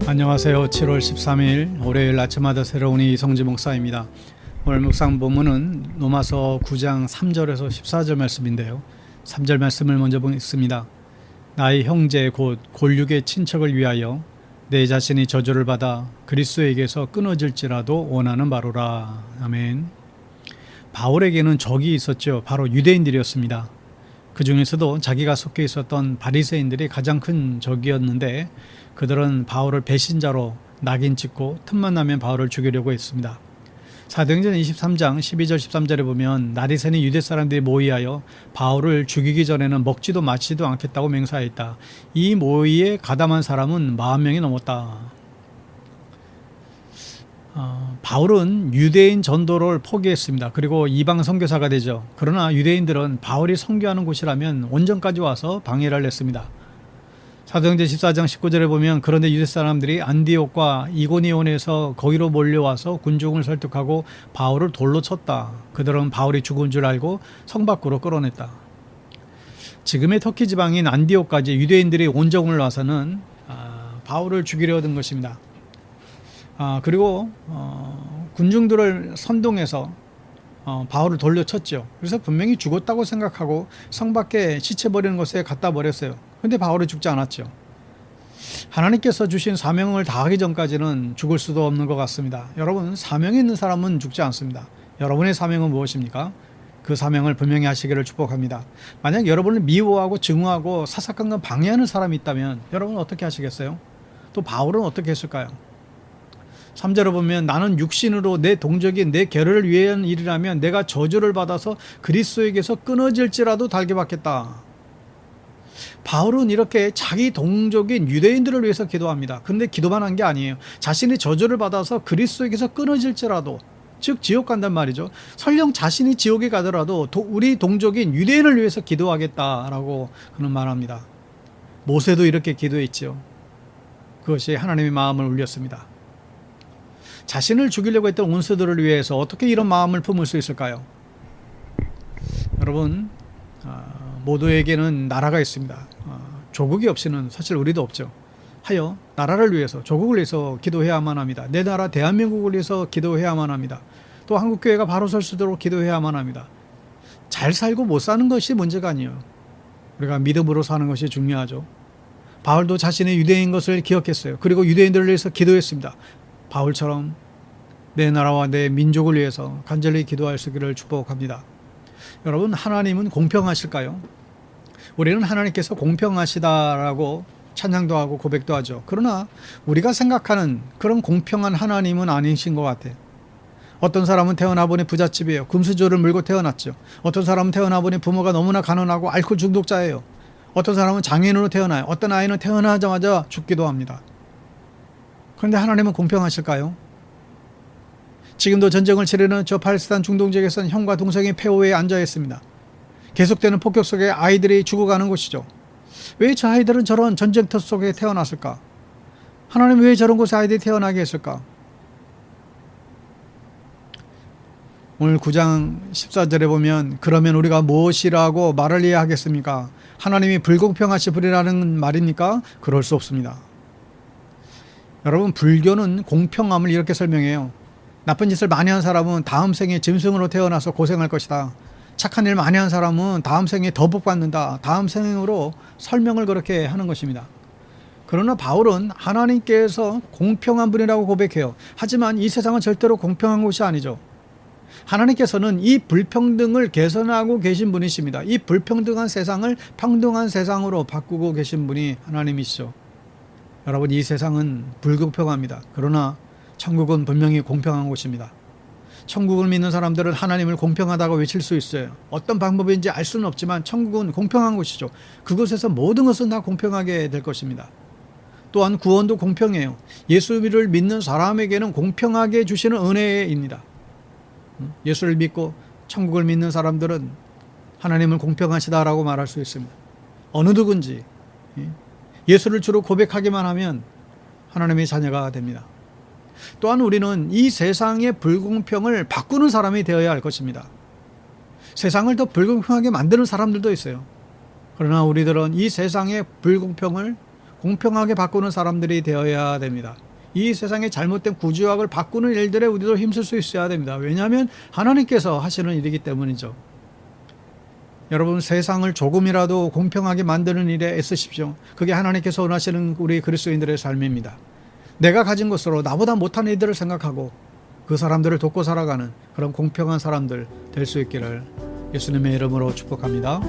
안녕하세요. 7월 13일 월요일 아침마다 새로운 이성지 목사입니다. 오늘 묵상 본문은 로마서 9장 3절에서 14절 말씀인데요. 3절 말씀을 먼저 보겠습니다. 나의 형제 곧 골육의 친척을 위하여 내 자신이 저주를 받아 그리스도에게서 끊어질지라도 원하는 바로라. 아멘. 바울에게는 적이 있었죠. 바로 유대인들이었습니다. 그 중에서도 자기가 속해 있었던 바리새인들이 가장 큰 적이었는데 그들은 바울을 배신자로 낙인 찍고 틈만 나면 바울을 죽이려고 했습니다. 사도행전 23장 12절 13절에 보면 날이 새니 유대 사람들이 모의하여 바울을 죽이기 전에는 먹지도 마시지도 않겠다고 맹세하였다. 이 모의에 가담한 사람은 40명이 넘었다. 바울은 유대인 전도를 포기했습니다. 그리고 이방 선교사가 되죠. 그러나 유대인들은 바울이 선교하는 곳이라면 원정까지 와서 방해를 했습니다. 사도행전 14장 19절에 보면 그런데 유대 사람들이 안디옥과 이고니온에서 거기로 몰려와서 군중을 설득하고 바울을 돌로 쳤다. 그들은 바울이 죽은 줄 알고 성 밖으로 끌어냈다. 지금의 터키 지방인 안디옥까지 유대인들이 온정을 와서는 바울을 죽이려 든 것입니다. 그리고 군중들을 선동해서 바울을 돌려쳤죠. 그래서 분명히 죽었다고 생각하고 성 밖에 시체 버리는 곳에 갖다 버렸어요. 그런데 바울이 죽지 않았죠. 하나님께서 주신 사명을 다하기 전까지는 죽을 수도 없는 것 같습니다. 여러분, 사명이 있는 사람은 죽지 않습니다. 여러분의 사명은 무엇입니까? 그 사명을 분명히 하시기를 축복합니다. 만약 여러분을 미워하고 증오하고 사사건건 방해하는 사람이 있다면 여러분은 어떻게 하시겠어요? 또 바울은 어떻게 했을까요? 3절을 보면 나는 육신으로 내 동족인 내 결혼을 위한 일이라면 내가 저주를 받아서 그리스도에게서 끊어질지라도 달게 받겠다. 바울은 이렇게 자기 동족인 유대인들을 위해서 기도합니다. 그런데 기도만 한 게 아니에요. 자신이 저주를 받아서 그리스도에게서 끊어질지라도, 즉 지옥 간단 말이죠. 설령 자신이 지옥에 가더라도 우리 동족인 유대인을 위해서 기도하겠다라고 그는 말합니다. 모세도 이렇게 기도했죠. 그것이 하나님의 마음을 울렸습니다. 자신을 죽이려고 했던 원수들을 위해서 어떻게 이런 마음을 품을 수 있을까요? 여러분, 모두에게는 나라가 있습니다. 조국이 없이는 사실 우리도 없죠. 하여 나라를 위해서, 조국을 위해서 기도해야만 합니다. 내 나라 대한민국을 위해서 기도해야만 합니다. 또 한국교회가 바로 설 수 있도록 기도해야만 합니다. 잘 살고 못 사는 것이 문제가 아니에요. 우리가 믿음으로 사는 것이 중요하죠. 바울도 자신의 유대인 것을 기억했어요. 그리고 유대인들을 위해서 기도했습니다. 바울처럼 내 나라와 내 민족을 위해서 간절히 기도할 수 있기를 축복합니다. 여러분, 하나님은 공평하실까요? 우리는 하나님께서 공평하시다라고 찬양도 하고 고백도 하죠. 그러나 우리가 생각하는 그런 공평한 하나님은 아니신 것 같아요. 어떤 사람은 태어나 보니 부잣집이에요. 금수저를 물고 태어났죠. 어떤 사람은 태어나 보니 부모가 너무나 가난하고 알코올 중독자예요. 어떤 사람은 장애인으로 태어나요. 어떤 아이는 태어나자마자 죽기도 합니다. 그런데 하나님은 공평하실까요? 지금도 전쟁을 치르는 저 팔레스타인 중동 지역에서는 형과 동생이 폐허에 앉아 있습니다. 계속되는 폭격 속에 아이들이 죽어가는 곳이죠. 왜 저 아이들은 저런 전쟁터 속에 태어났을까? 하나님 왜 저런 곳에 아이들이 태어나게 했을까? 오늘 9장 14절에 보면 그러면 우리가 무엇이라고 말을 해야 하겠습니까? 하나님이 불공평하시 부리라는 말입니까? 그럴 수 없습니다. 여러분, 불교는 공평함을 이렇게 설명해요. 나쁜 짓을 많이 한 사람은 다음 생에 짐승으로 태어나서 고생할 것이다. 착한 일 많이 한 사람은 다음 생에 더 복받는다. 다음 생으로 설명을 그렇게 하는 것입니다. 그러나 바울은 하나님께서 공평한 분이라고 고백해요. 하지만 이 세상은 절대로 공평한 곳이 아니죠. 하나님께서는 이 불평등을 개선하고 계신 분이십니다. 이 불평등한 세상을 평등한 세상으로 바꾸고 계신 분이 하나님이시죠. 여러분, 이 세상은 불공평합니다. 그러나 천국은 분명히 공평한 곳입니다. 천국을 믿는 사람들은 하나님을 공평하다고 외칠 수 있어요. 어떤 방법인지 알 수는 없지만 천국은 공평한 곳이죠. 그곳에서 모든 것은 다 공평하게 될 것입니다. 또한 구원도 공평해요. 예수를 믿는 사람에게는 공평하게 주시는 은혜입니다. 예수를 믿고 천국을 믿는 사람들은 하나님을 공평하시다라고 말할 수 있습니다. 어느 누군지 예수를 주로 고백하기만 하면 하나님의 자녀가 됩니다. 또한 우리는 이 세상의 불공평을 바꾸는 사람이 되어야 할 것입니다. 세상을 더 불공평하게 만드는 사람들도 있어요. 그러나 우리들은 이 세상의 불공평을 공평하게 바꾸는 사람들이 되어야 됩니다. 이 세상의 잘못된 구조학을 바꾸는 일들에 우리도 힘쓸 수 있어야 됩니다. 왜냐하면 하나님께서 하시는 일이기 때문이죠. 여러분, 세상을 조금이라도 공평하게 만드는 일에 애쓰십시오. 그게 하나님께서 원하시는 우리 그리스도인들의 삶입니다. 내가 가진 것으로 나보다 못한 이들을 생각하고 그 사람들을 돕고 살아가는 그런 공평한 사람들 될 수 있기를 예수님의 이름으로 축복합니다.